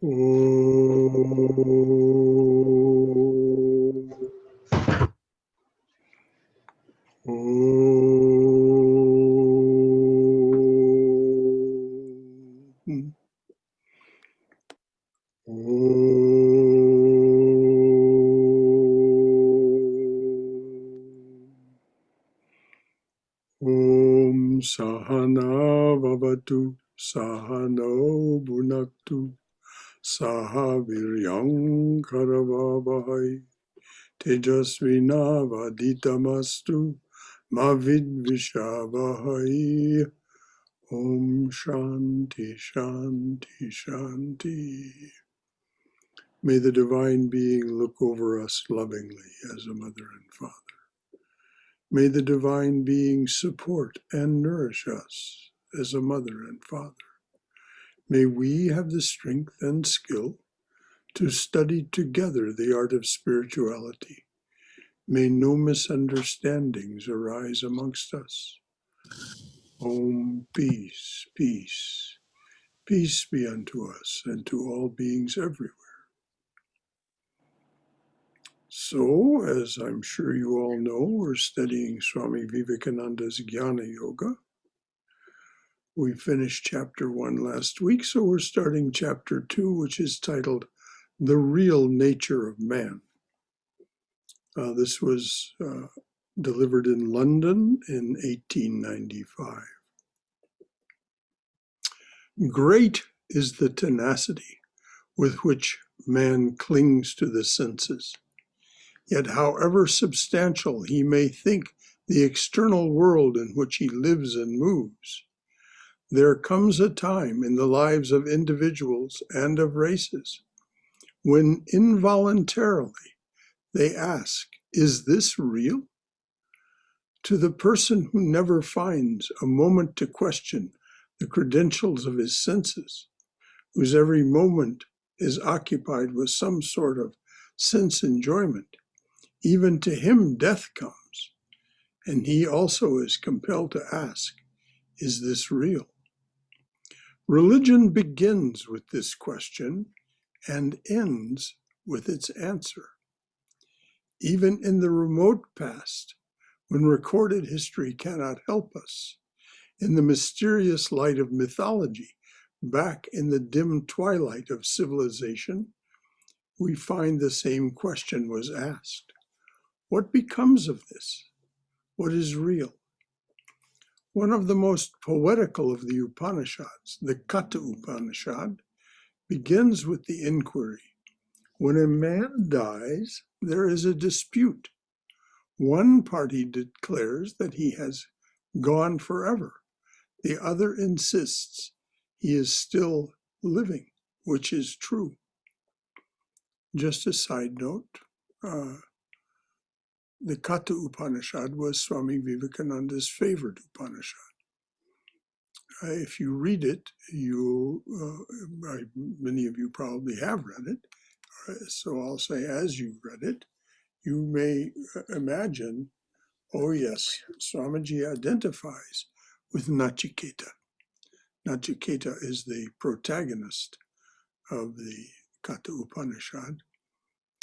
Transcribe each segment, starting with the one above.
Om Sahana Vavatu Sahano Bhunaktu Saha Viryam Karavavahai Tejasvina Vaditamastu Mavid Vishavahai. Om Shanti Shanti Shanti. May the Divine Being look over us lovingly as a mother and father. May the Divine Being support and nourish us as a mother and father. May we have the strength and skill to study together the art of spirituality. May no misunderstandings arise amongst us. Om, peace, peace. Peace be unto us and to all beings everywhere. So, as I'm sure you all know, we're studying Swami Vivekananda's Jnana Yoga. We finished chapter 1 last week, so we're starting chapter 2, which is titled The Real Nature of Man. This was delivered in London in 1895. Great is the tenacity with which man clings to the senses. Yet however substantial he may think the external world in which he lives and moves, there comes a time in the lives of individuals and of races when involuntarily they ask, is this real? To the person who never finds a moment to question the credentials of his senses, whose every moment is occupied with some sort of sense enjoyment, even to him death comes, and he also is compelled to ask, is this real? Religion begins with this question and ends with its answer. Even in the remote past, when recorded history cannot help us, in the mysterious light of mythology, back in the dim twilight of civilization, we find the same question was asked. What becomes of this? What is real? One of the most poetical of the Upanishads, the Katha Upanishad, begins with the inquiry, when a man dies, there is a dispute. One party declares that he has gone forever. The other insists he is still living, which is true. Just a side note, the Katha Upanishad was Swami Vivekananda's favorite Upanishad. If you read it, many of you probably have read it, so I'll say as you've read it, you may imagine, oh yes, Swamiji identifies with Nachiketa. Nachiketa is the protagonist of the Katha Upanishad,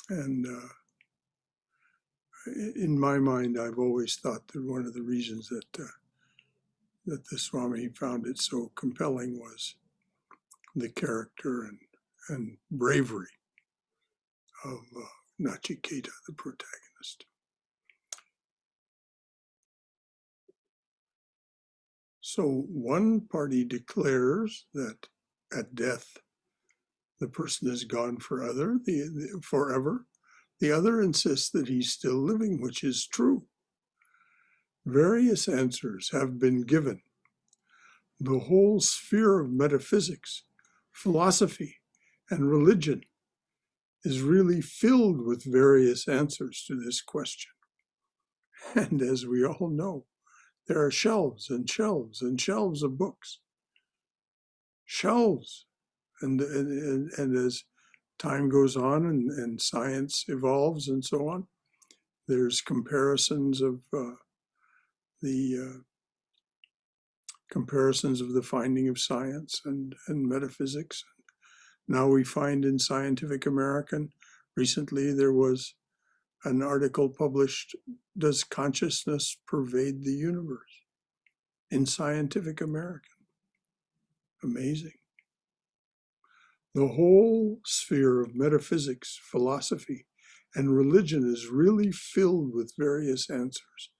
and in my mind, I've always thought that one of the reasons that the Swami found it so compelling was the character and bravery of Nachiketa, the protagonist. So one party declares that at death, the person is gone forever. The other insists that he's still living, which is true. Various answers have been given. The whole sphere of metaphysics, philosophy, and religion is really filled with various answers to this question. And as we all know, there are shelves and shelves and shelves of books. Shelves. And as time goes on and science evolves and so on, there's comparisons of the finding of science and metaphysics, Now we find in Scientific American, recently there was an article published, Does Consciousness Pervade the Universe? In Scientific American. Amazing. The whole sphere of metaphysics, philosophy, and religion is really filled with various answers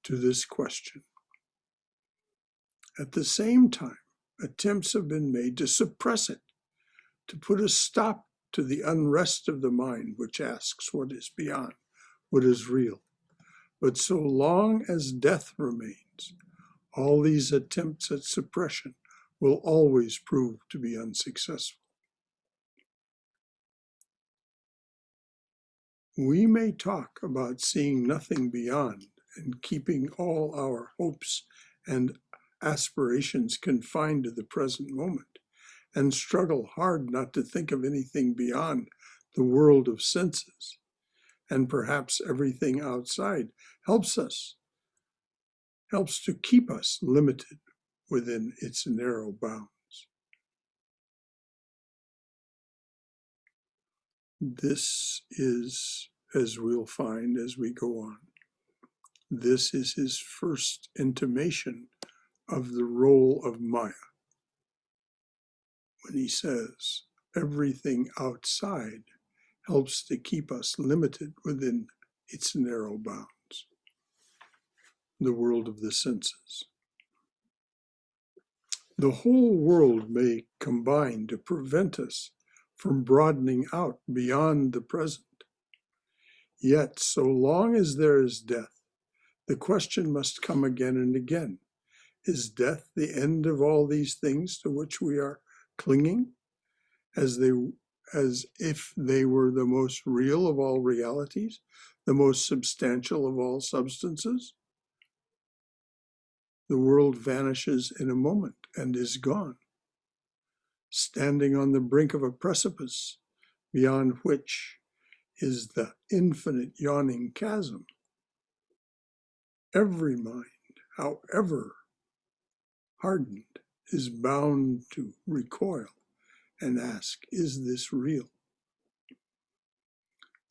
to this question. At the same time, attempts have been made to suppress it, to put a stop to the unrest of the mind, which asks what is beyond, what is real. But so long as death remains, all these attempts at suppression will always prove to be unsuccessful. We may talk about seeing nothing beyond and keeping all our hopes and aspirations confined to the present moment, and struggle hard not to think of anything beyond the world of senses. And perhaps everything outside helps to keep us limited within its narrow bounds. This is, as we'll find as we go on, this is his first intimation of the role of Maya. When he says, everything outside helps to keep us limited within its narrow bounds, the world of the senses. The whole world may combine to prevent us from broadening out beyond the present. Yet, so long as there is death, the question must come again and again. Is death the end of all these things to which we are clinging, as if they were the most real of all realities, the most substantial of all substances? The world vanishes in a moment and is gone, standing on the brink of a precipice beyond which is the infinite yawning chasm. Every mind, however hardened, is bound to recoil and ask, is this real?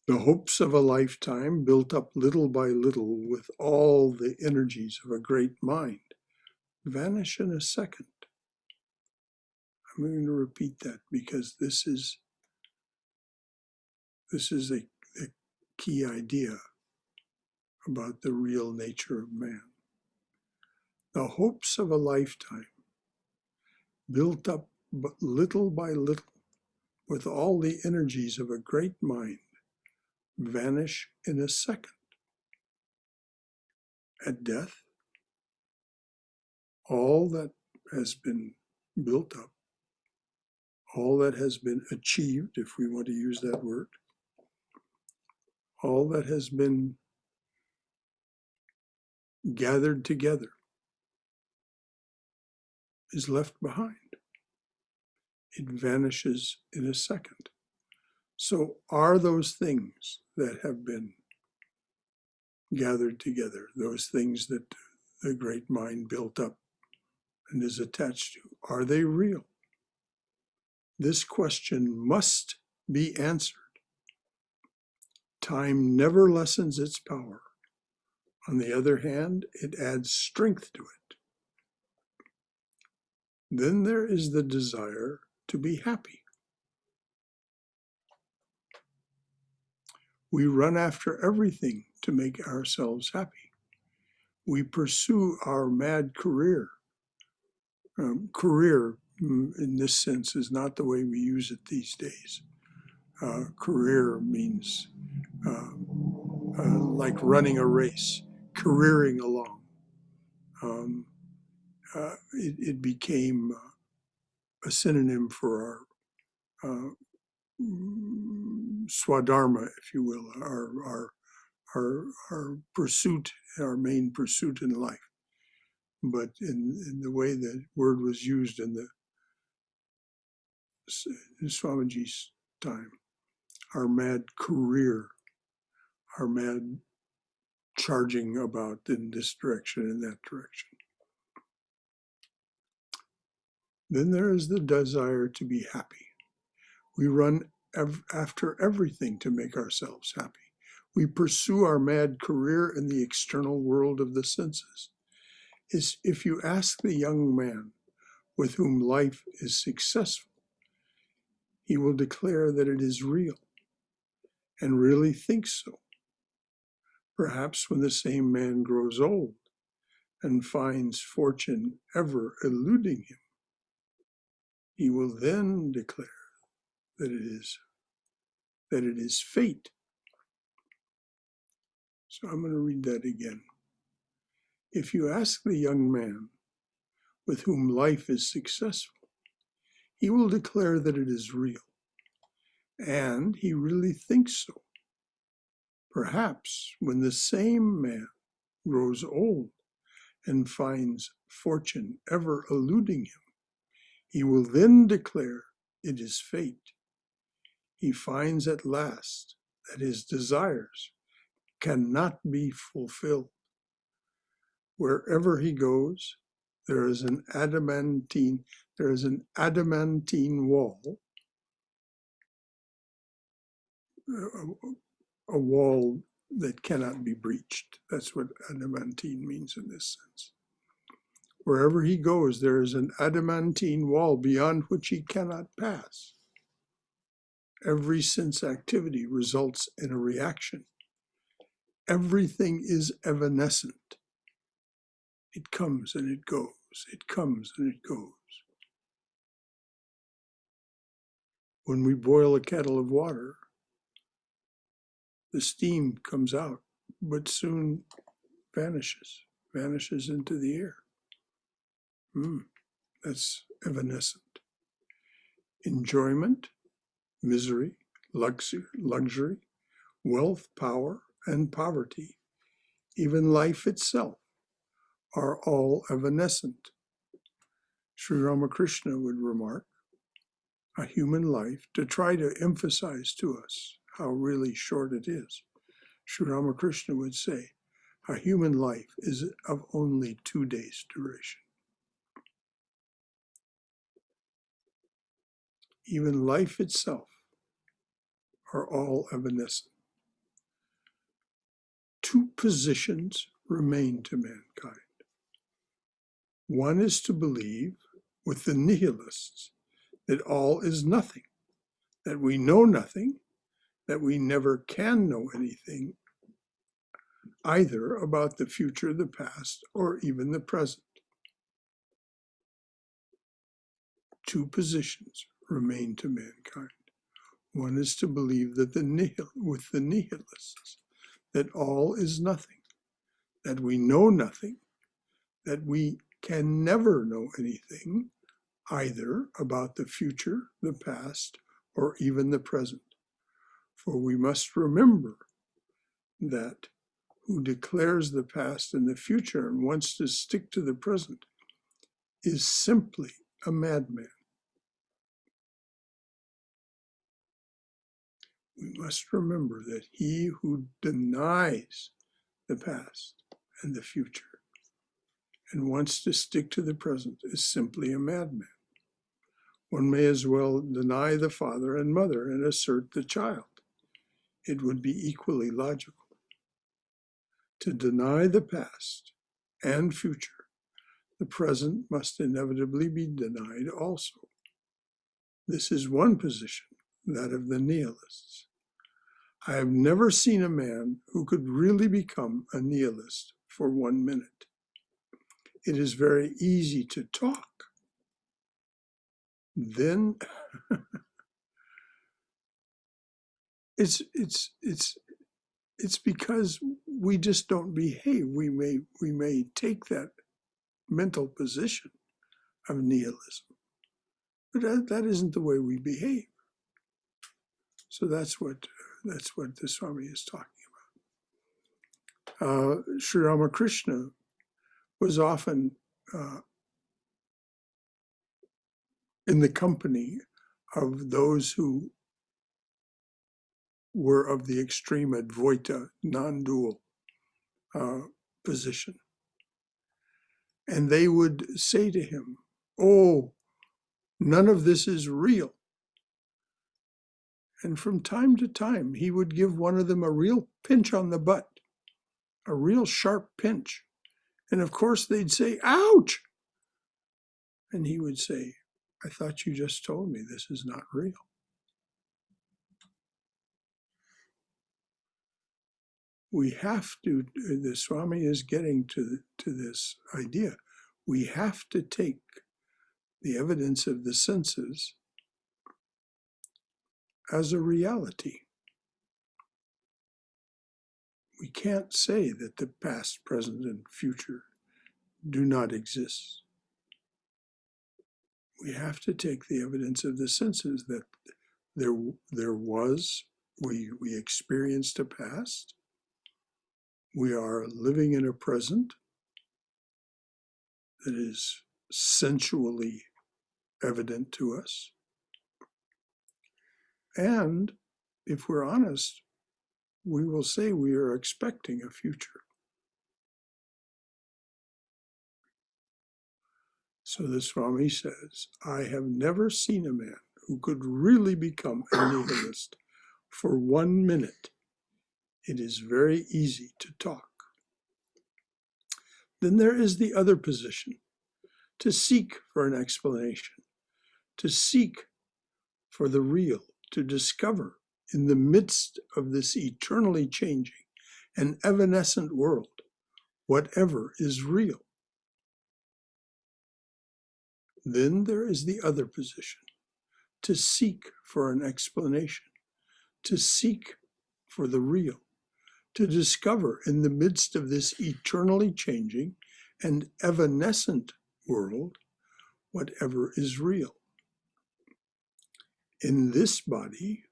The hopes of a lifetime, built up little by little with all the energies of a great mind, vanish in a second. I'm going to repeat that because this is a key idea about the real nature of man. The hopes of a lifetime, built up but little by little with all the energies of a great mind, vanish in a second. At death, all that has been built up, all that has been achieved, if we want to use that word, all that has been gathered together is left behind. It vanishes in a second. So are those things that have been gathered together, those things that the great mind built up and is attached to, are they real? This question must be answered. Time never lessens its power. On the other hand, it adds strength to it. Then there is the desire to be happy. We run after everything to make ourselves happy. We pursue our mad career. Career, in this sense, is not the way we use it these days. Career means like running a race, careering along. It became a synonym for our swadharma, if you will, our pursuit, our main pursuit in life. But in the way the word was used in Swamiji's time, our mad career, our mad charging about in this direction and that direction. Then there is the desire to be happy. We run after everything to make ourselves happy. We pursue our mad career in the external world of the senses. If you ask the young man with whom life is successful, he will declare that it is real and really thinks so. Perhaps when the same man grows old and finds fortune ever eluding him, he will then declare that it is fate. So I'm going to read that again. If you ask the young man with whom life is successful, he will declare that it is real, and he really thinks so. Perhaps when the same man grows old and finds fortune ever eluding him, he will then declare it is fate. He finds at last that his desires cannot be fulfilled. Wherever he goes, there is an adamantine wall, a wall that cannot be breached. That's what adamantine means in this sense. Wherever he goes, there is an adamantine wall beyond which he cannot pass. Every sense activity results in a reaction. Everything is evanescent. It comes and it goes. It comes and it goes. When we boil a kettle of water, the steam comes out, but soon vanishes into the air. That's evanescent. Enjoyment, misery, luxury, wealth, power, and poverty, even life itself, are all evanescent. Sri Ramakrishna would remark, a human life, to try to emphasize to us how really short it is. Sri Ramakrishna would say, a human life is of only 2 days' duration. Even life itself are all evanescent. 2 positions remain to mankind. One is to believe, with the nihilists, that all is nothing, that we know nothing, that we never can know anything, either about the future, the past, or even the present. 2 positions remain to mankind. One is to believe that with the nihilists, that all is nothing, that we know nothing, that we can never know anything, either about the future, the past, or even the present. For we must remember that who declares the past and the future and wants to stick to the present is simply a madman. We must remember that he who denies the past and the future and wants to stick to the present is simply a madman. One may as well deny the father and mother and assert the child. It would be equally logical. To deny the past and future, the present must inevitably be denied also. This is one position, that of the nihilists. I have never seen a man who could really become a nihilist for 1 minute. It is very easy to talk. Then it's because we just don't behave. We may take that mental position of nihilism, but that isn't the way we behave. So that's what the Swami is talking about. Sri Ramakrishna was often in the company of those who were of the extreme Advaita, non-dual position. And they would say to him, oh, none of this is real. And from time to time, he would give one of them a real pinch on the butt, a real sharp pinch. And of course, they'd say, "Ouch!" And he would say, "I thought you just told me this is not real." We have to, the Swami is getting to this idea, we have to take the evidence of the senses as a reality. We can't say that the past, present, and future do not exist. We have to take the evidence of the senses that there was, we experienced a past, we are living in a present that is sensually evident to us. And if we're honest, we will say we are expecting a future. So the Swami says, I have never seen a man who could really become a nihilist for 1 minute. It is very easy to talk. Then there is the other position, to seek for an explanation, to seek for the real, to discover in the midst of this eternally changing and evanescent world whatever is real. Then there is the other position, to seek for an explanation, to seek for the real, to discover in the midst of this eternally changing and evanescent world whatever is real. In this body,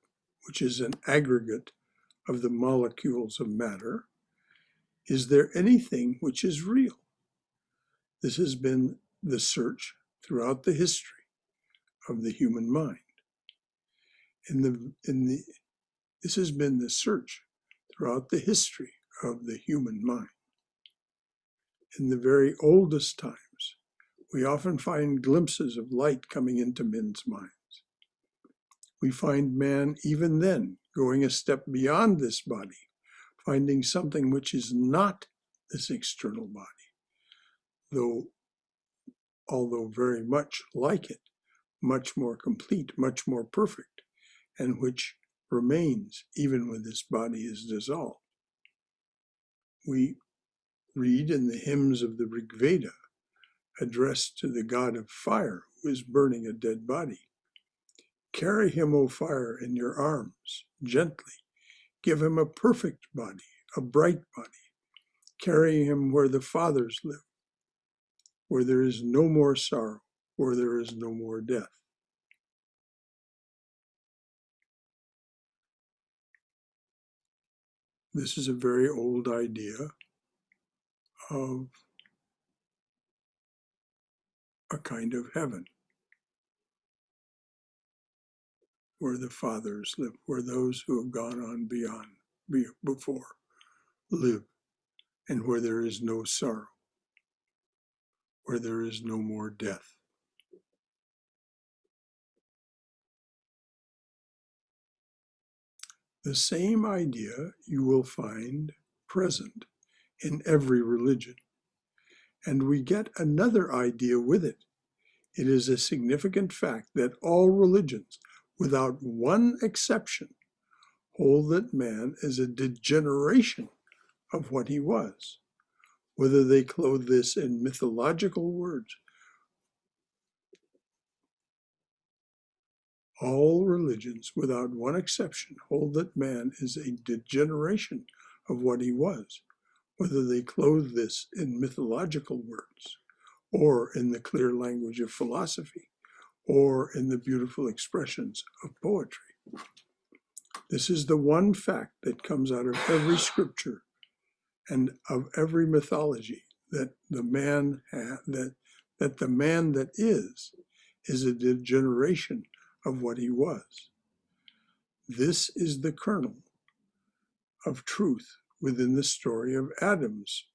which is an aggregate of the molecules of matter, is there anything which is real? This has been the search throughout the history of the human mind. This has been the search throughout the history of the human mind. In the very oldest times, we often find glimpses of light coming into men's minds. We find man even then going a step beyond this body, finding something which is not this external body, although very much like it, much more complete, much more perfect, and which remains even when this body is dissolved. We read in the hymns of the Rig Veda, addressed to the god of fire who is burning a dead body. Carry him, O fire, in your arms, gently. Give him a perfect body, a bright body. Carry him where the fathers live, where there is no more sorrow, where there is no more death. This is a very old idea of a kind of heaven, where the fathers live, where those who have gone on before live, and where there is no sorrow, where there is no more death. The same idea you will find present in every religion. And we get another idea with it. It is a significant fact that all religions, without one exception, hold that man is a degeneration of what he was, whether they clothe this in mythological words. All religions, without one exception, hold that man is a degeneration of what he was, whether they clothe this in mythological words, or in the clear language of philosophy, or in the beautiful expressions of poetry. This is the one fact that comes out of every scripture and of every mythology, that the man that is a degeneration of what he was. This is the kernel of truth within the story of Adam's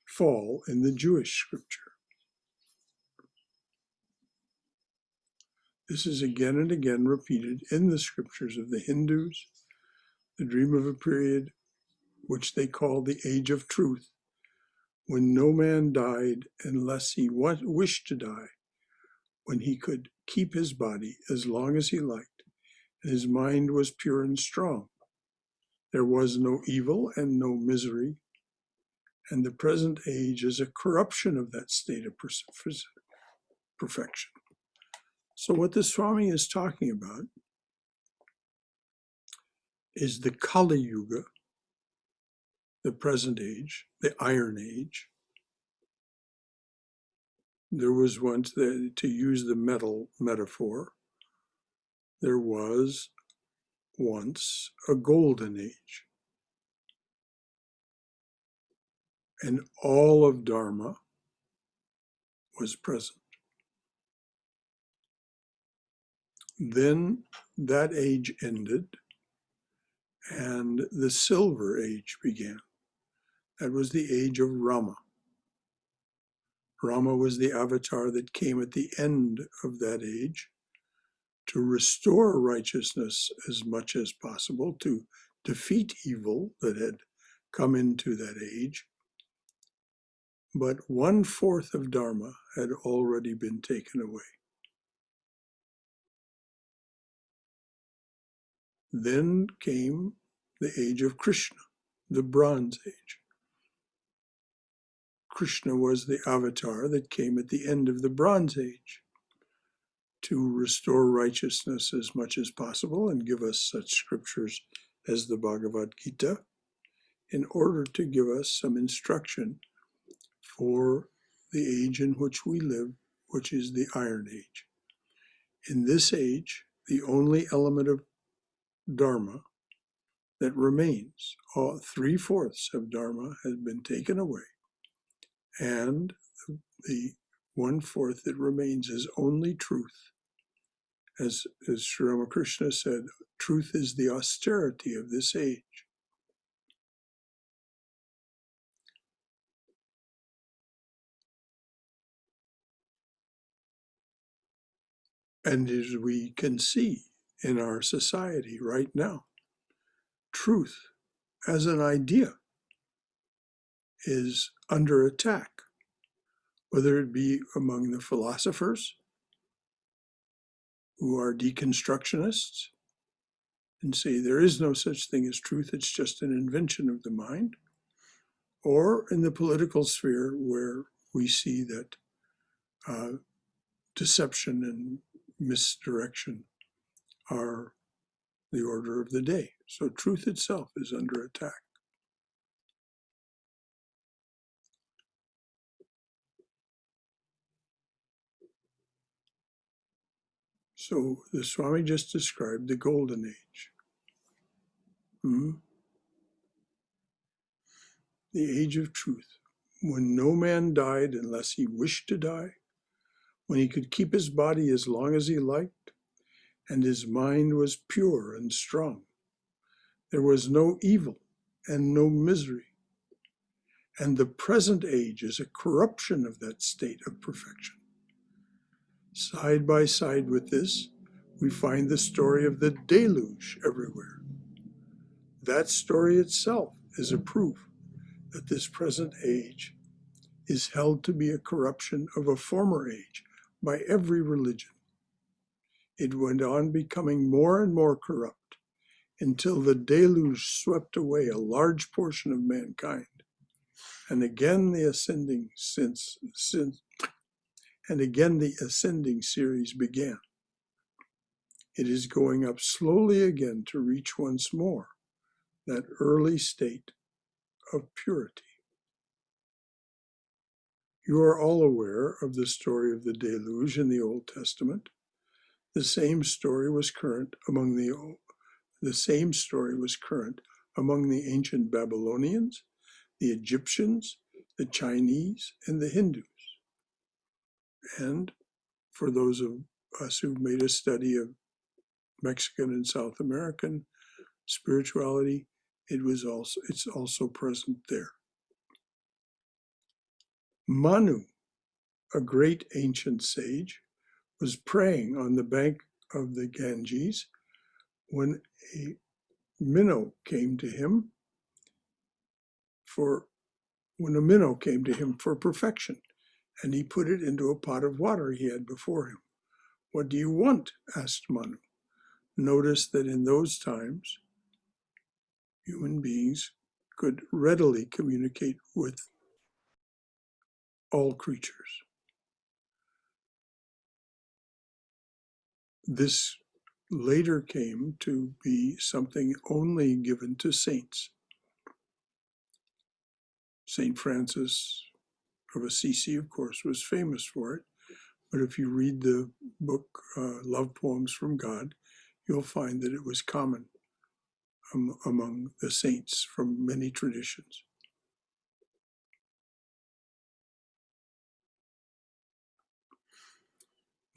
fall in the Jewish scripture. This is again and again repeated in the scriptures of the Hindus, the dream of a period which they call the age of truth, when no man died unless he wished to die, when he could keep his body as long as he liked, and his mind was pure and strong. There was no evil and no misery, and the present age is a corruption of that state of perfection. So what the Swami is talking about is the Kali Yuga, the present age, the Iron Age. There was once, to use the metal metaphor, there was once a golden age. And all of Dharma was present. Then that age ended, and the Silver Age began. That was the age of Rama. Rama was the avatar that came at the end of that age to restore righteousness as much as possible, to defeat evil that had come into that age. But 1/4 of Dharma had already been taken away. Then came the age of Krishna, the Bronze Age. Krishna was the avatar that came at the end of the Bronze Age to restore righteousness as much as possible and give us such scriptures as the Bhagavad Gita in order to give us some instruction for the age in which we live, which is the Iron Age. In this age, the only element of Dharma that remains, 3/4 of Dharma has been taken away, and the 1/4 that remains is only truth. As Sri Ramakrishna said, truth is the austerity of this age. And as we can see in our society right now, truth as an idea is under attack, whether it be among the philosophers who are deconstructionists and say there is no such thing as truth, it's just an invention of the mind, or in the political sphere where we see that deception and misdirection are the order of the day. So truth itself is under attack. So the Swami just described the golden age. The age of truth, when no man died unless he wished to die, when he could keep his body as long as he liked, and his mind was pure and strong. There was no evil and no misery. And the present age is a corruption of that state of perfection. Side by side with this, we find the story of the deluge everywhere. That story itself is a proof that this present age is held to be a corruption of a former age by every religion. It went on becoming more and more corrupt until the deluge swept away a large portion of mankind. And again the ascending series began. It is going up slowly again to reach once more that early state of purity. You are all aware of the story of the deluge in the Old Testament. The same story was current among the ancient Babylonians, the Egyptians, the Chinese, and the Hindus. And for those of us who've made a study of Mexican and South American spirituality, it's also present there. Manu, a great ancient sage, was praying on the bank of the Ganges when a minnow came to him for perfection, and he put it into a pot of water he had before him. "What do you want?" asked Manu. Notice that in those times, human beings could readily communicate with all creatures. This later came to be something only given to saints. Saint Francis of Assisi, of course, was famous for it. But if you read the book Love Poems from God, you'll find that it was common among the saints from many traditions.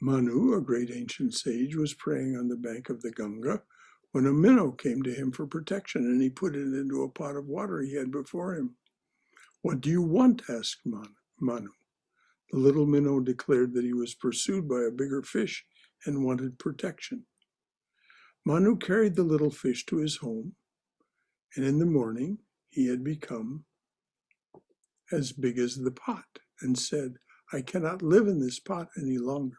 Manu, a great ancient sage, was praying on the bank of the Ganga when a minnow came to him for protection, and he put it into a pot of water he had before him. "What do you want?" asked Manu. The little minnow declared that he was pursued by a bigger fish and wanted protection. Manu carried the little fish to his home, and in the morning he had become as big as the pot and said, "I cannot live in this pot any longer."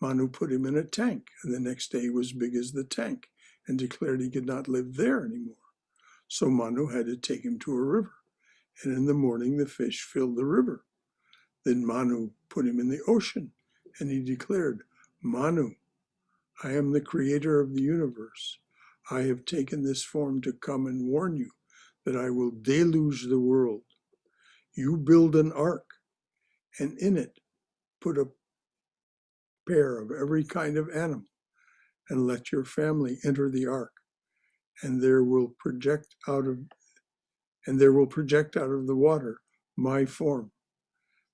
Manu put him in a tank, and the next day he was big as the tank and declared he could not live there anymore. So Manu had to take him to a river, and in the morning the fish filled the river. Then Manu put him in the ocean, and he declared, "Manu, I am the creator of the universe. I have taken this form to come and warn you that I will deluge the world. You build an ark, and in it put a pair of every kind of animal, and let your family enter the ark, and there will project out of the water my form.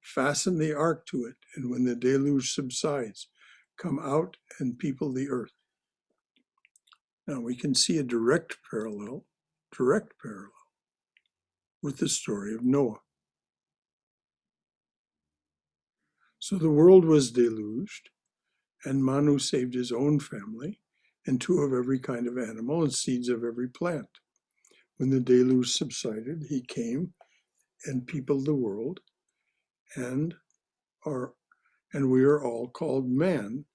Fasten the ark to it, and when the deluge subsides, come out and people the earth." Now we can see a direct parallel with the story of Noah. So the world was deluged, and Manu saved his own family and two of every kind of animal and seeds of every plant. When the deluge subsided, he came and peopled the world, and we are all called man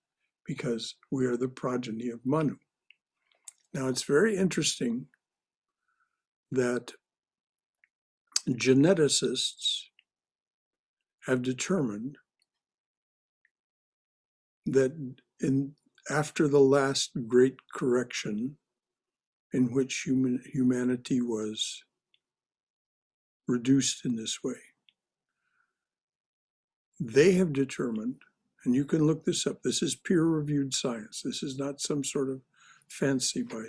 because we are the progeny of Manu. Now it's very interesting that geneticists have determined that after the last great correction, in which humanity was reduced in this way, they have determined, and you can look this up, this is peer-reviewed science, this is not some sort of fancy by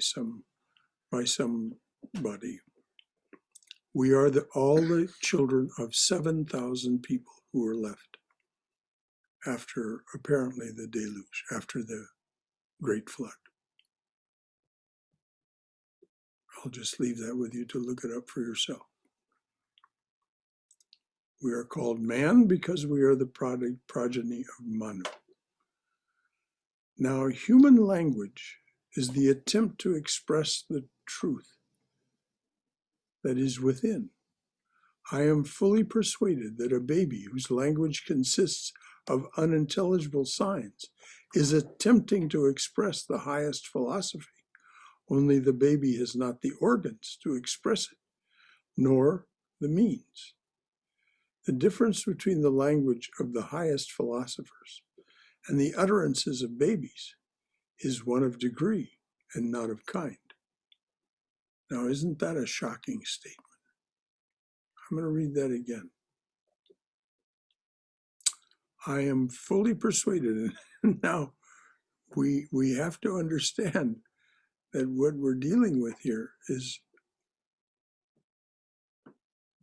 somebody. We are all the children of 7,000 people who are left after apparently the deluge, after the great flood. I'll just leave that with you to look it up for yourself. We are called man because we are the progeny of Manu. Now, human language is the attempt to express the truth that is within. I am fully persuaded that a baby whose language consists of unintelligible signs is attempting to express the highest philosophy, only the baby has not the organs to express it, nor the means. The difference between the language of the highest philosophers and the utterances of babies is one of degree and not of kind. Now, isn't that a shocking statement? I'm going to read that again. I am fully persuaded, and now we have to understand that what we're dealing with here is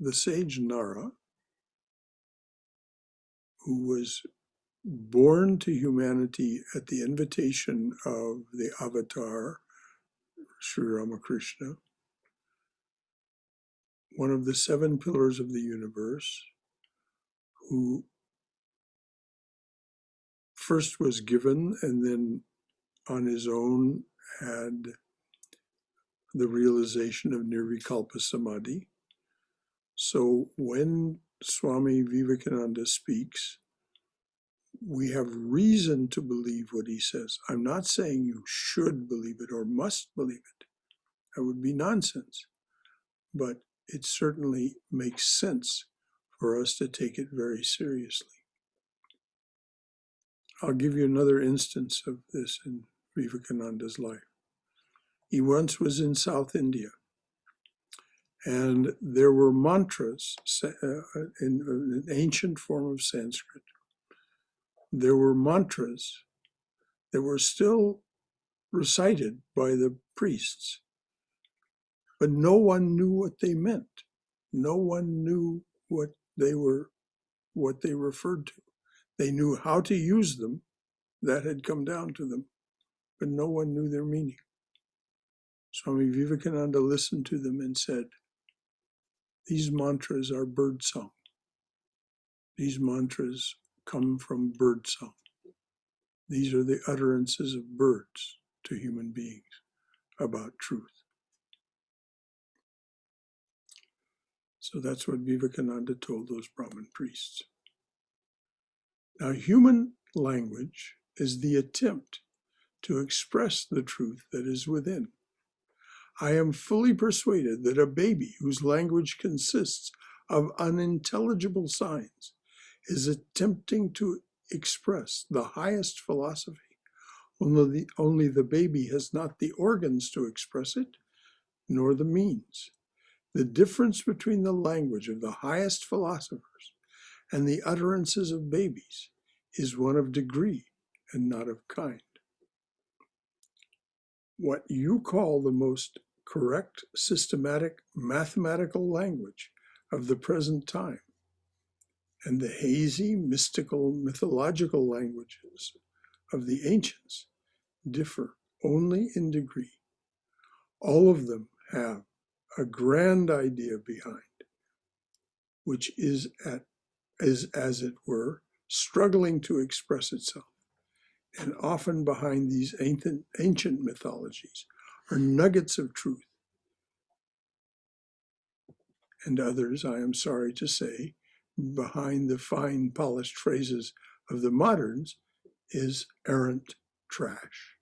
the sage Nara, who was born to humanity at the invitation of the avatar, Sri Ramakrishna, one of the 7 pillars of the universe, who first was given and then on his own had the realization of Nirvikalpa Samadhi. So when Swami Vivekananda speaks, we have reason to believe what he says. I'm not saying you should believe it or must believe it. That would be nonsense. But it certainly makes sense for us to take it very seriously. I'll give you another instance of this in Vivekananda's life. He once was in South India, and there were mantras in an ancient form of Sanskrit. There were mantras that were still recited by the priests, but no one knew what they meant. No one knew what they referred to. They knew how to use them. That had come down to them, but no one knew their meaning. Swami Vivekananda listened to them and said, these mantras are birdsong. These mantras come from birdsong. These are the utterances of birds to human beings about truth. So that's what Vivekananda told those Brahmin priests. Now, human language is the attempt to express the truth that is within. I am fully persuaded that a baby whose language consists of unintelligible signs is attempting to express the highest philosophy. Only the baby has not the organs to express it, nor the means. The difference between the language of the highest philosophers and the utterances of babies is one of degree and not of kind. What you call the most correct, systematic, mathematical language of the present time, and the hazy, mystical, mythological languages of the ancients differ only in degree. All of them have a grand idea behind, which is as it were, struggling to express itself. And often behind these ancient mythologies are nuggets of truth. And others, I am sorry to say, behind the fine polished phrases of the moderns is errant trash.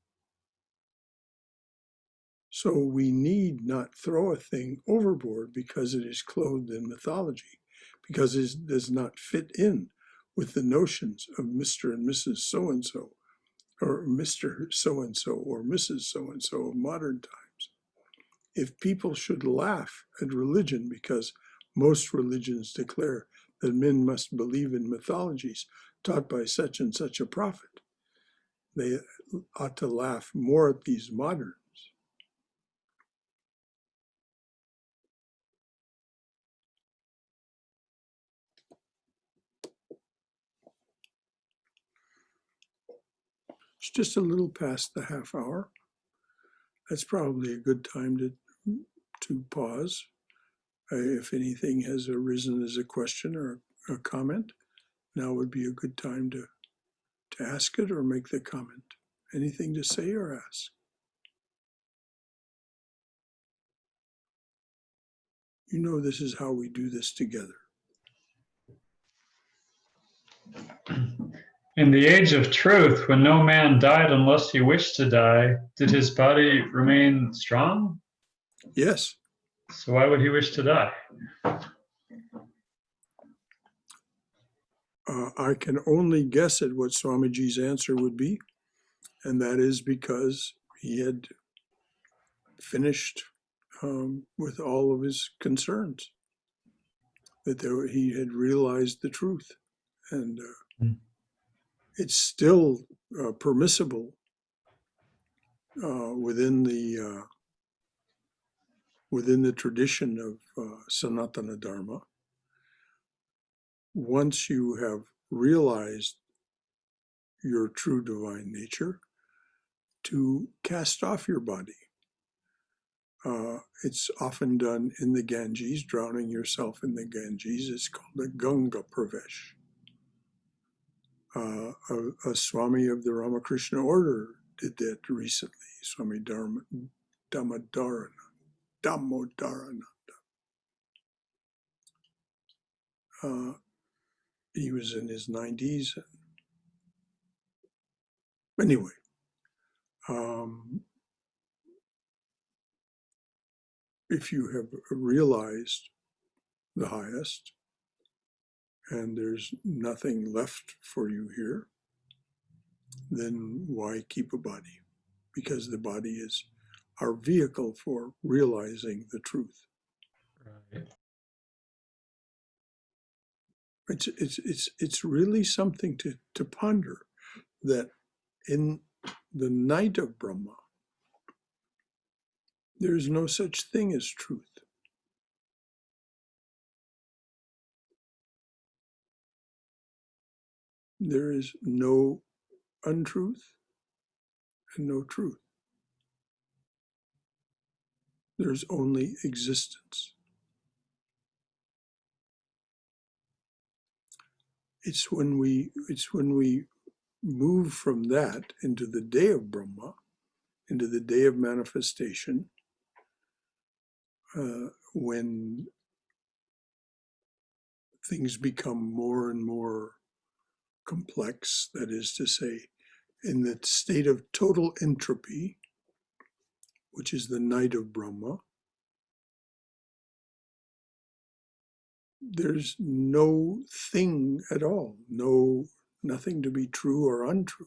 So we need not throw a thing overboard because it is clothed in mythology, because it does not fit in with the notions of Mr. and Mrs. So-and-so, or Mr. So-and-so, or Mrs. So-and-so of modern times. If people should laugh at religion because most religions declare that men must believe in mythologies taught by such and such a prophet, they ought to laugh more at these moderns. It's just a little past the half hour. That's probably a good time to pause. If anything has arisen as a question or a comment, now would be a good time to ask it or make the comment. Anything to say or ask? You know, this is how we do this together. In the age of truth, when no man died unless he wished to die, did his body remain strong? Yes. So why would he wish to die? I can only guess at what Swamiji's answer would be, and that is because he had finished with all of his concerns, that he had realized the truth, and it's still permissible within the tradition of Sanatana Dharma. Once you have realized your true divine nature, to cast off your body. It's often done in the Ganges, drowning yourself in the Ganges. It's called a Ganga Pravesh. A Swami of the Ramakrishna order did that recently, Swami Damodarananda. He was in his 90s. Anyway, if you have realized the highest and there's nothing left for you here, then why keep a body? Because the body is our vehicle for realizing the truth. Right. It's really something to ponder that in the night of Brahma, there is no such thing as truth. There is no untruth and no truth. There's only existence. It's when we move from that into the day of Brahma, into the day of manifestation, when things become more and more complex, that is to say, in the state of total entropy, which is the night of Brahma, there's no thing at all, nothing to be true or untrue.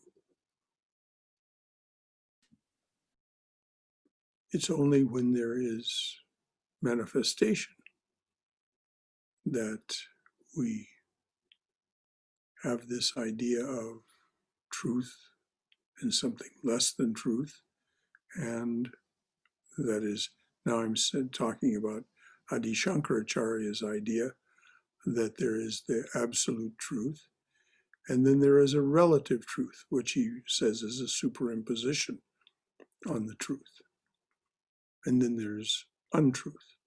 It's only when there is manifestation that we have this idea of truth and something less than truth. And that is, now I'm talking about Adi Shankaracharya's idea that there is the absolute truth, and then there is a relative truth, which he says is a superimposition on the truth. And then there's untruth.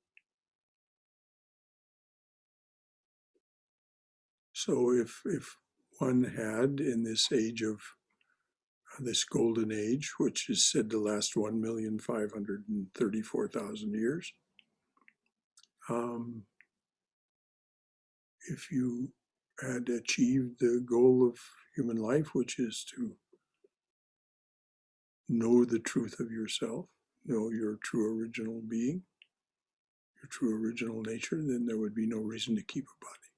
So if one had in this age of this golden age, which is said to last 1,534,000 years, if you had achieved the goal of human life, which is to know the truth of yourself, know your true original being, your true original nature, then there would be no reason to keep a body.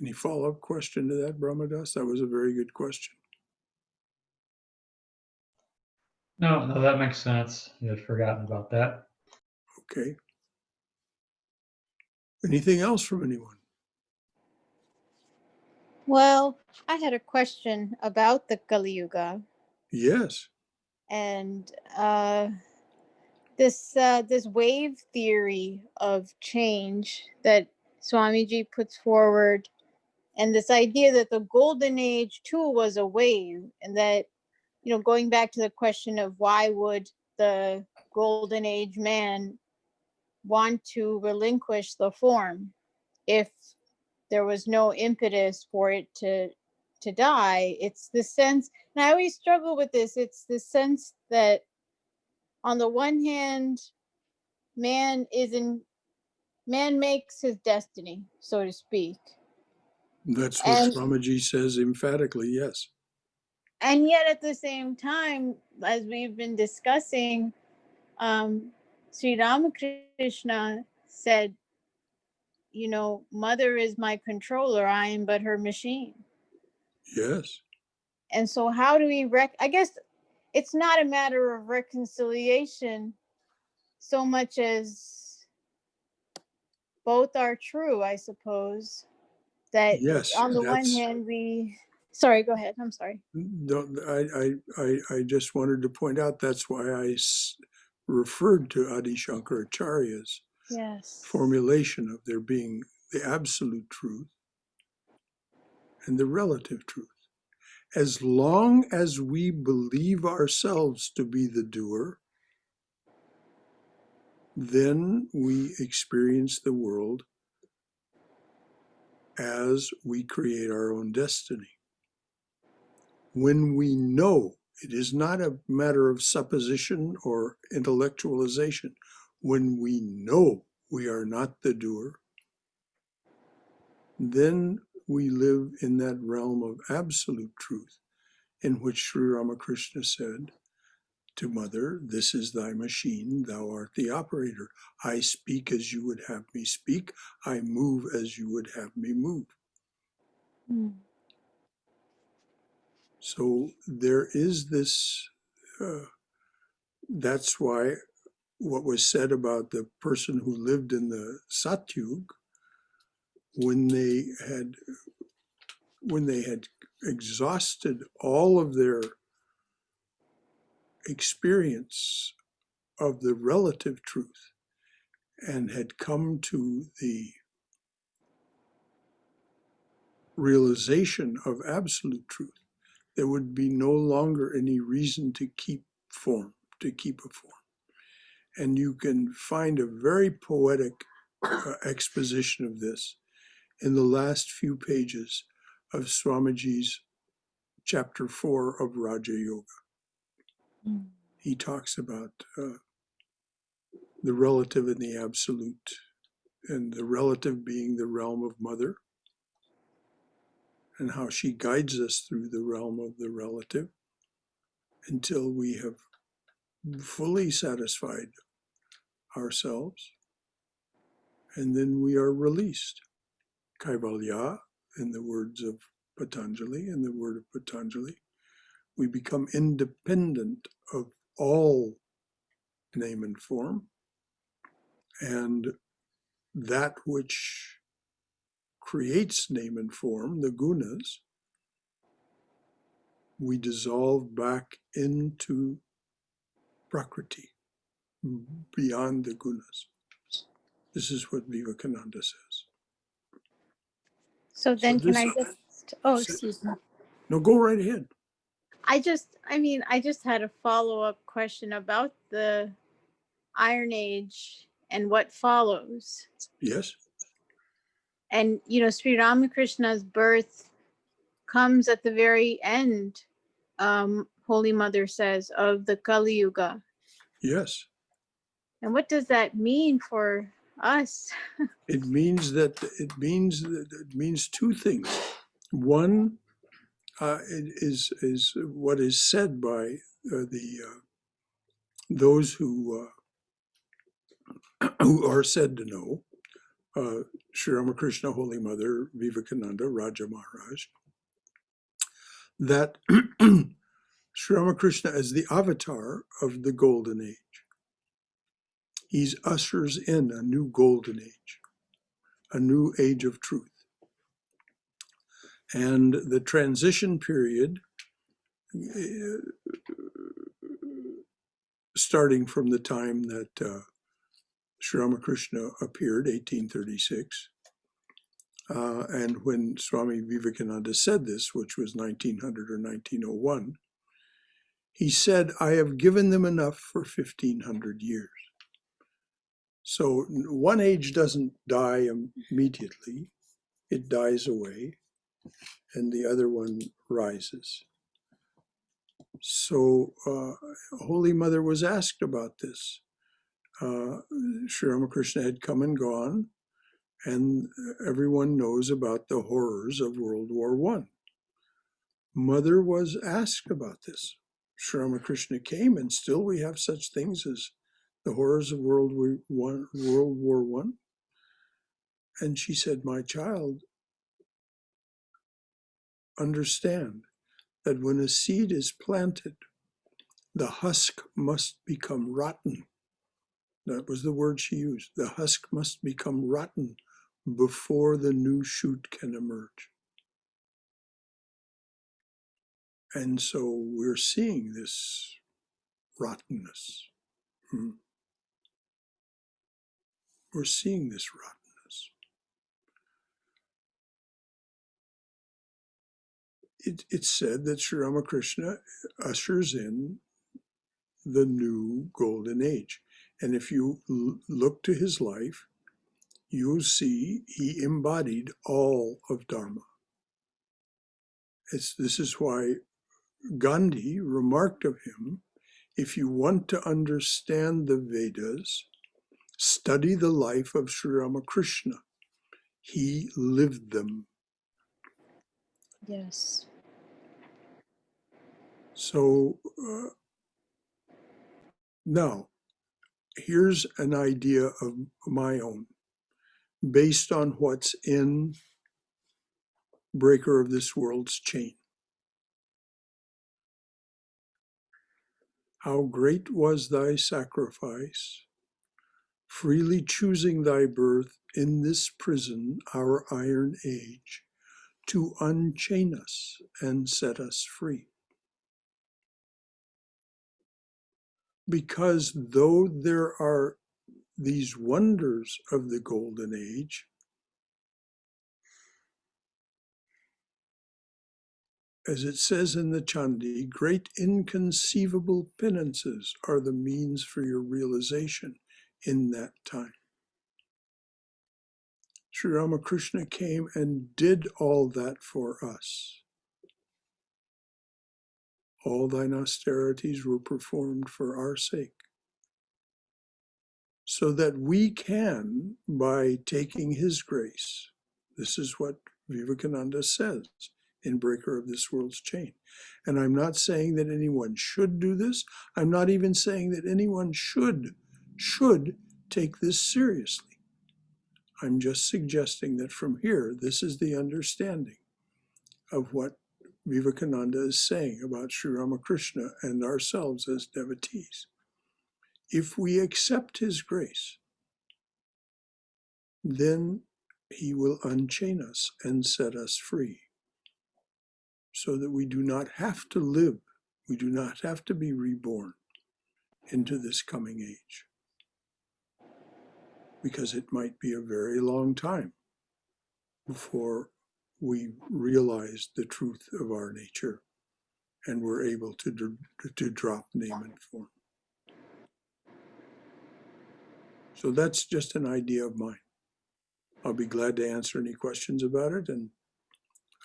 Any follow-up question to that, Brahmadas? That was a very good question. No, that makes sense. I had forgotten about that. Okay. Anything else from anyone? Well, I had a question about the Kali Yuga. Yes. And this wave theory of change that Swamiji puts forward, and this idea that the golden age too was a wave, and that, you know, going back to the question of why would the golden age man want to relinquish the form if there was no impetus for it to die. It's the sense, and I always struggle with this, it's the sense that on the one hand, man makes his destiny, so to speak. That's what Swamiji says emphatically, yes. And yet at the same time, as we've been discussing, Sri Ramakrishna said, you know, mother is my controller, I am but her machine. Yes. And so how do we I guess it's not a matter of reconciliation so much as both are true, I suppose. That yes, on the one hand sorry, go ahead. I'm sorry. No, I just wanted to point out that's why I referred to Adi Shankaracharya's formulation of there being the absolute truth and the relative truth. As long as we believe ourselves to be the doer, then we experience the world as we create our own destiny. When we know, it is not a matter of supposition or intellectualization. When we know we are not the doer, then we live in that realm of absolute truth, in which Sri Ramakrishna said to Mother, "This is thy machine, thou art the operator. I speak as you would have me speak. I move as you would have me move." Mm. So there is this, that's why what was said about the person who lived in the Satyug, when they had exhausted all of their experience of the relative truth and had come to the realization of absolute truth, there would be no longer any reason to keep form, to keep a form. And you can find a very poetic exposition of this in the last few pages of Swamiji's chapter 4 of Raja Yoga. Mm. He talks about the relative and the absolute, and the relative being the realm of Mother, and how she guides us through the realm of the relative until we have fully satisfied ourselves, and then we are released. Kaivalya, in the words of Patanjali, in the word of Patanjali, we become independent of all name and form, and that which creates name and form, the gunas, we dissolve back into Prakriti, beyond the gunas. This is what Vivekananda says. So then can this- I just, oh, so- excuse me. No, go right ahead. I just had a follow-up question about the Iron Age and what follows. Yes, And, Sri Ramakrishna's birth comes at the very end, Holy Mother says, of the Kali Yuga. yes. And what does that mean for us? It means two things. One, it is what is said by those who are said to know, Sri Ramakrishna, Holy Mother, Vivekananda, Raja Maharaj, that Sri Ramakrishna is the avatar of the golden age. He ushers in a new golden age, a new age of truth. And the transition period, starting from the time that Sri Ramakrishna appeared, 1836, and when Swami Vivekananda said this, which was 1900 or 1901, he said, "I have given them enough for 1500 years." So one age doesn't die immediately, it dies away, and the other one rises. So Holy Mother was asked about this. Sri Ramakrishna had come and gone, and everyone knows about the horrors of World War I. Mother was asked about this. Sri Ramakrishna came, and still we have such things as the horrors of World War I. And she said, "My child, understand that when a seed is planted, the husk must become rotten." That was the word she used. The husk must become rotten before the new shoot can emerge. And so we're seeing this rottenness. We're seeing this rottenness. It's said that Sri Ramakrishna ushers in the new golden age. And if you look to his life, you'll see he embodied all of Dharma. This is why Gandhi remarked of him, if you want to understand the Vedas, study the life of Sri Ramakrishna. He lived them. Yes. So now, here's an idea of my own, based on what's in Breaker of This World's Chain. How great was thy sacrifice, freely choosing thy birth in this prison, our iron age, to unchain us and set us free. Because though there are these wonders of the golden age, as it says in the Chandi, great inconceivable penances are the means for your realization in that time. Sri Ramakrishna came and did all that for us. All thine austerities were performed for our sake, so that we can, by taking his grace, this is what Vivekananda says in Breaker of This World's Chain. And I'm not saying that anyone should do this. I'm not even saying that anyone should take this seriously. I'm just suggesting that from here, this is the understanding of what Vivekananda is saying about Sri Ramakrishna and ourselves as devotees. If we accept his grace, then he will unchain us and set us free, so that we do not have to live, we do not have to be reborn into this coming age, because it might be a very long time before we realize the truth of our nature and we're able to drop name and form. So that's just an idea of mine. I'll be glad to answer any questions about it, and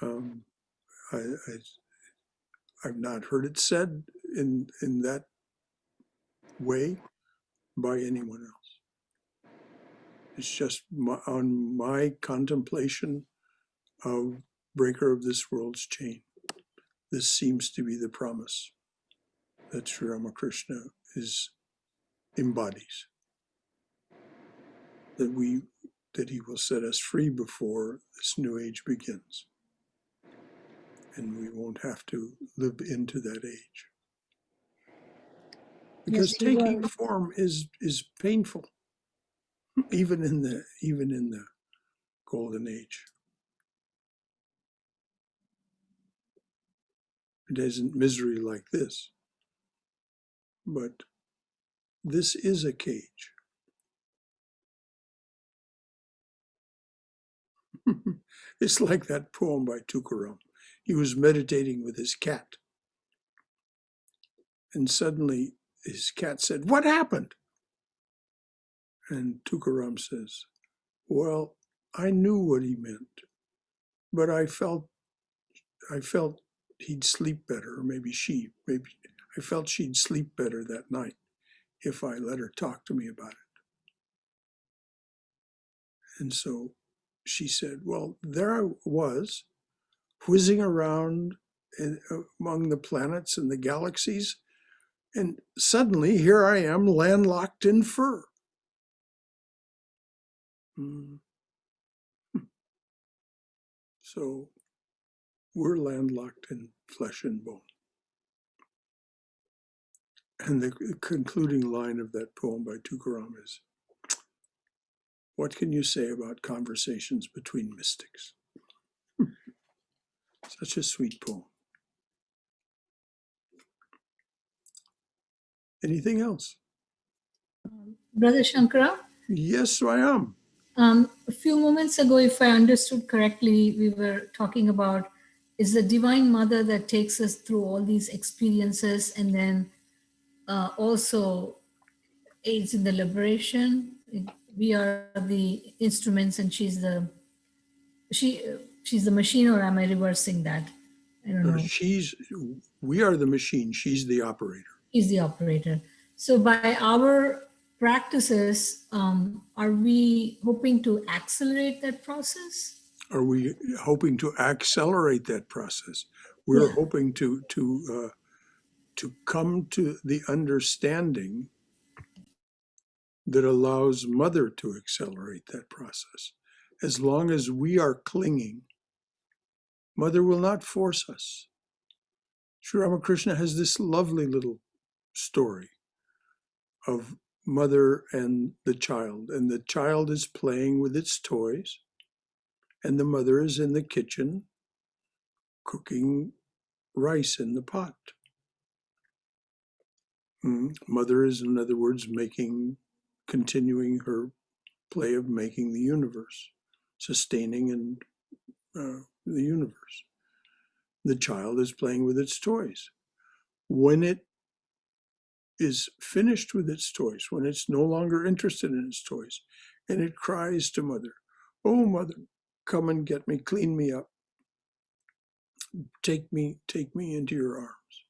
I've not heard it said in that way by anyone else. It's just on my contemplation of Breaker of This World's Chain. This seems to be the promise that Sri Ramakrishna embodies, that he will set us free before this new age begins, and we won't have to live into that age. Because Yes, taking form is painful, even in the golden age. It isn't misery like this, but this is a cage. It's like that poem by Tukaram. He was meditating with his cat, and suddenly his cat said, "What happened?" And Tukaram says, "Well, I knew what he meant, but I felt he'd sleep better, or maybe I felt she'd sleep better that night if I let her talk to me about it." And so she said, "Well, there I was, whizzing around among the planets and the galaxies, and suddenly here I am landlocked in fur." So we're landlocked in flesh and bone. And the concluding line of that poem by Tukaram is, "What can you say about conversations between mystics?" Such a sweet poem. Anything else? Brother Shankara? Yes, I am. A few moments ago, if I understood correctly, we were talking about is the Divine Mother that takes us through all these experiences and then also aids in the liberation. we are the instruments and she's the she's the machine, or am I reversing that? I don't know. We are the machine, she's the operator. Is the operator. So by our practices, are we hoping to accelerate that process? Are we hoping to accelerate that process? We're hoping to come to the understanding that allows Mother to accelerate that process. As long as we are clinging, Mother will not force us. Sri Ramakrishna has this lovely little story of mother and the child is playing with its toys, and the mother is in the kitchen cooking rice in the pot. Mother is, in other words, continuing her play of making the universe, sustaining the universe. The child is playing with its toys. When it is finished with its toys, when it's no longer interested in its toys, and it cries to Mother, "Oh, Mother, come and get me, clean me up, take me into your arms."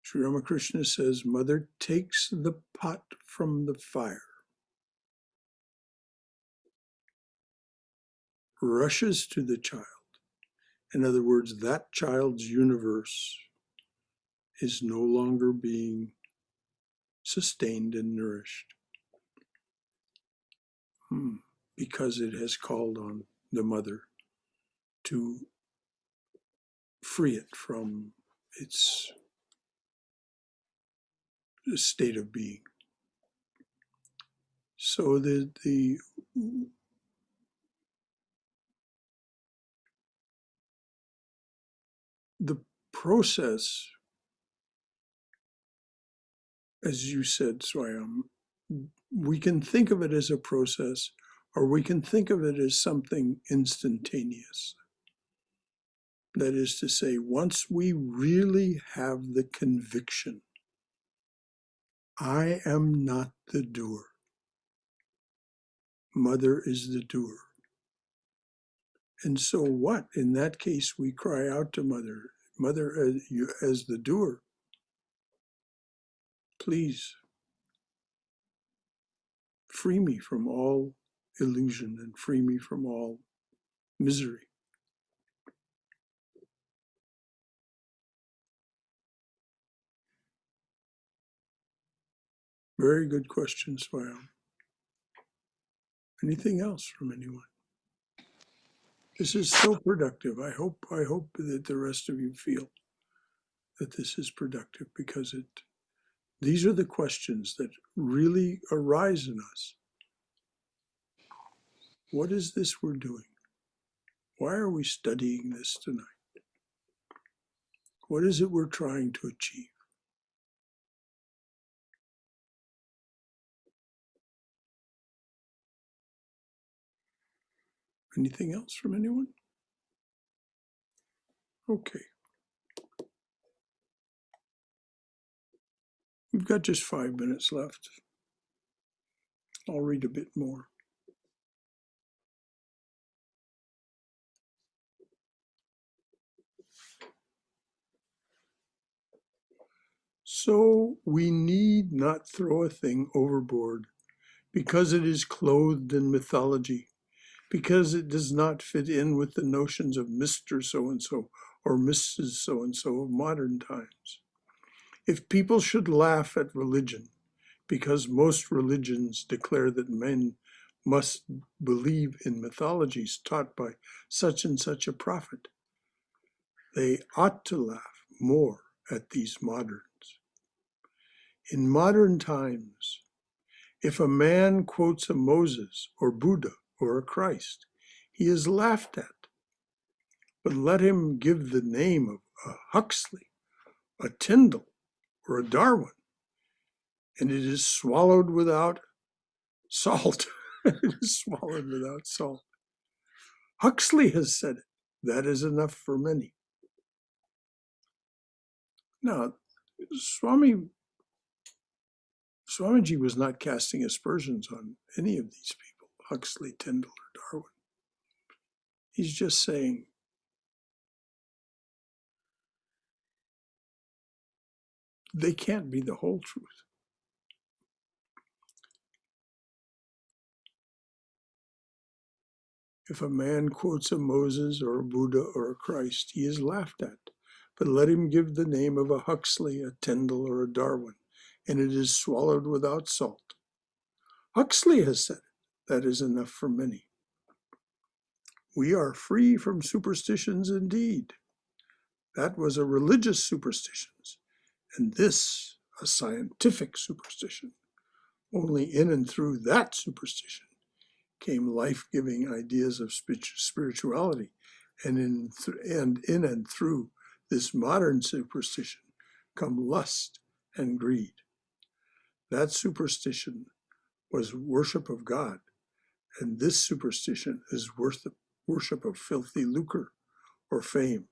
Sri Ramakrishna says, Mother takes the pot from the fire, rushes to the child. In other words, that child's universe is no longer being sustained and nourished because it has called on the mother to free it from its state of being. So the process, as you said, Swayam, we can think of it as a process, or we can think of it as something instantaneous. That is to say, once we really have the conviction, I am not the doer, Mother is the doer. And so what? In that case, we cry out to Mother, Mother, you as the doer, please free me from all illusion and free me from all misery. Very good question, Swayam. Anything else from anyone? This is so productive. I hope that the rest of you feel that this is productive, because these are the questions that really arise in us. What is this we're doing? Why are we studying this tonight? What is it we're trying to achieve? Anything else from anyone? Okay. We've got just 5 minutes left. I'll read a bit more. So we need not throw a thing overboard because it is clothed in mythology, because it does not fit in with the notions of Mr. So-and-so or Mrs. So-and-so of modern times. If people should laugh at religion, because most religions declare that men must believe in mythologies taught by such and such a prophet, they ought to laugh more at these moderns. In modern times, if a man quotes a Moses or Buddha or a Christ, he is laughed at. But let him give the name of a Huxley, a Tyndall, or a Darwin, and it is swallowed without salt. It is swallowed without salt. Huxley has said it. That is enough for many. Now, Swami Swamiji was not casting aspersions on any of these people, Huxley, Tyndall, or Darwin. He's just saying, they can't be the whole truth. If a man quotes a Moses or a Buddha or a Christ, he is laughed at. But let him give the name of a Huxley, a Tyndall, or a Darwin, and it is swallowed without salt. Huxley has said it. That is enough for many. We are free from superstitions indeed. That was a religious superstition, and this a scientific superstition. Only in and through that superstition came life-giving ideas of spirituality, and in and through this modern superstition come lust and greed. That superstition was worship of God, and this superstition is worship of filthy lucre or fame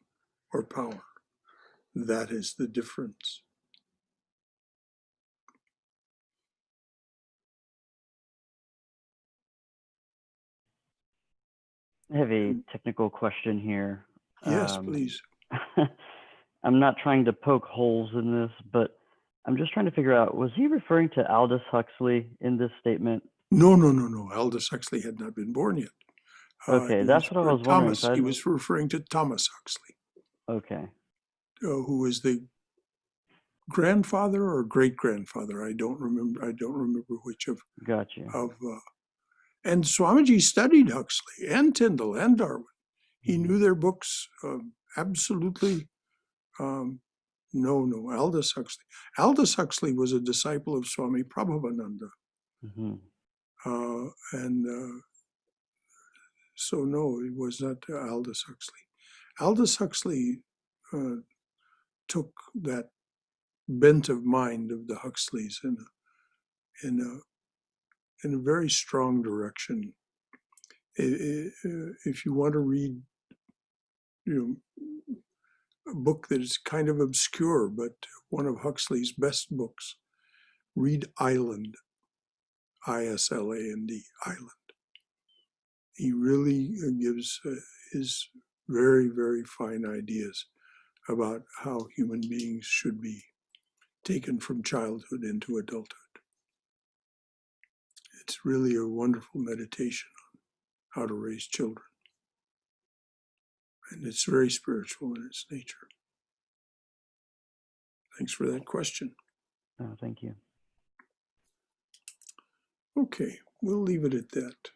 or power. That is the difference. I have a technical question here. Yes, please. I'm not trying to poke holes in this, but I'm just trying to figure out, was he referring to Aldous Huxley in this statement? No. Aldous Huxley had not been born yet. Okay, that's what I was wondering. He was referring to Thomas Huxley. Okay. Who was the grandfather or great-grandfather? I don't remember which of. Gotcha. And Swamiji studied Huxley and Tyndall and Darwin. He knew their books absolutely. No, Aldous Huxley. Aldous Huxley was a disciple of Swami Prabhavananda. Mm-hmm. So no, it was not Aldous Huxley. Aldous Huxley took that bent of mind of the Huxleys in a very strong direction. If you want to read, a book that is kind of obscure, but one of Huxley's best books, read Island, I-S-L-A-N-D, Island. He really gives his very, very fine ideas about how human beings should be taken from childhood into adulthood. It's really a wonderful meditation on how to raise children. And it's very spiritual in its nature. Thanks for that question. Oh, thank you. Okay, we'll leave it at that.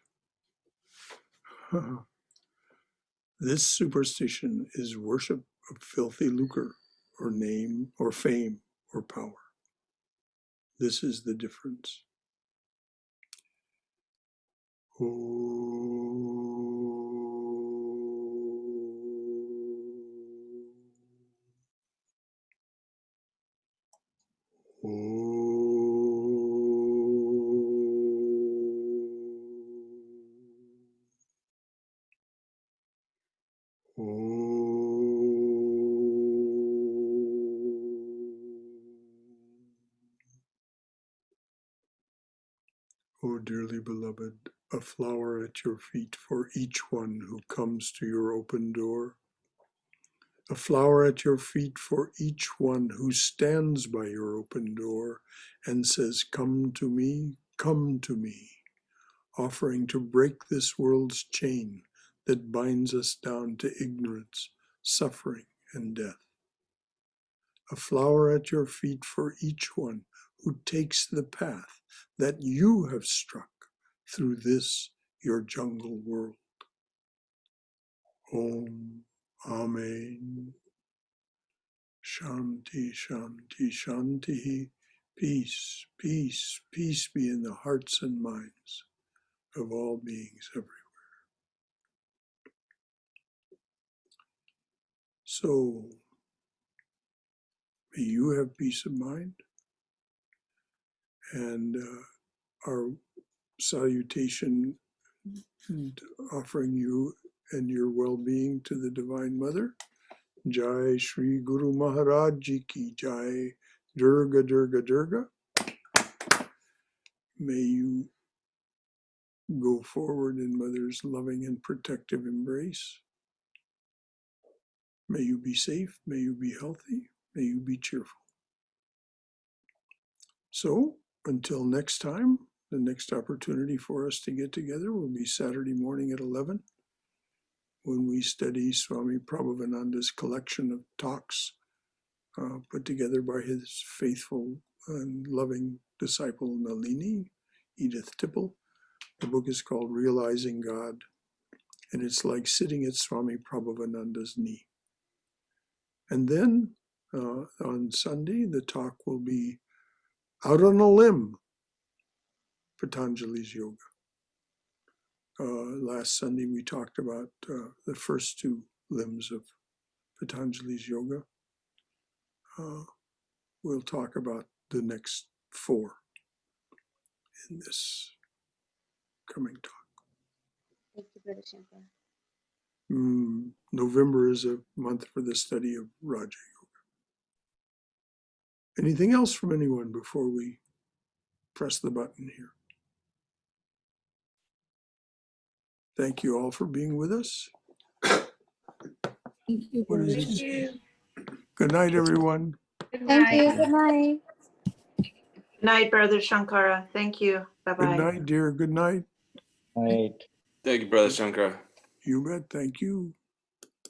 This superstition is worship of filthy lucre or name or fame or power. This is the difference. O dearly beloved, a flower at your feet for each one who comes to your open door. A flower at your feet for each one who stands by your open door and says, come to me, offering to break this world's chain that binds us down to ignorance, suffering, and death. A flower at your feet for each one who takes the path that you have struck through this, your jungle world. Om, Amen. Shanti, Shanti, Shanti. Peace, peace, peace be in the hearts and minds of all beings everywhere. So, may you have peace of mind, and our salutation and offering you and your well-being to the Divine Mother. Jai Shri Guru Maharaj Ji Ki Jai. Durga, Durga, Durga. May you go forward in Mother's loving and protective embrace. May you be safe. May you be healthy. May you be cheerful. So until next time, the next opportunity for us to get together will be Saturday morning at 11 when we study Swami Prabhavananda's collection of talks put together by his faithful and loving disciple Nalini, Edith Tipple. The book is called Realizing God, and it's like sitting at Swami Prabhavananda's knee. And then on Sunday, the talk will be Out on a Limb, Patanjali's Yoga. Last Sunday, we talked about the first two limbs of Patanjali's Yoga. We'll talk about the next four in this coming talk. Thank you, Brother Shankara. November is a month for the study of Raja Yoga. Anything else from anyone before we press the button here? Thank you all for being with us. Thank you. What is Thank it? you. Good night, everyone. Thank you. Good night. Good night, Brother Shankara. Thank you. Good Bye-bye. night, dear. Good night. Right. Thank you, Brother Shankara. You bet. Thank you.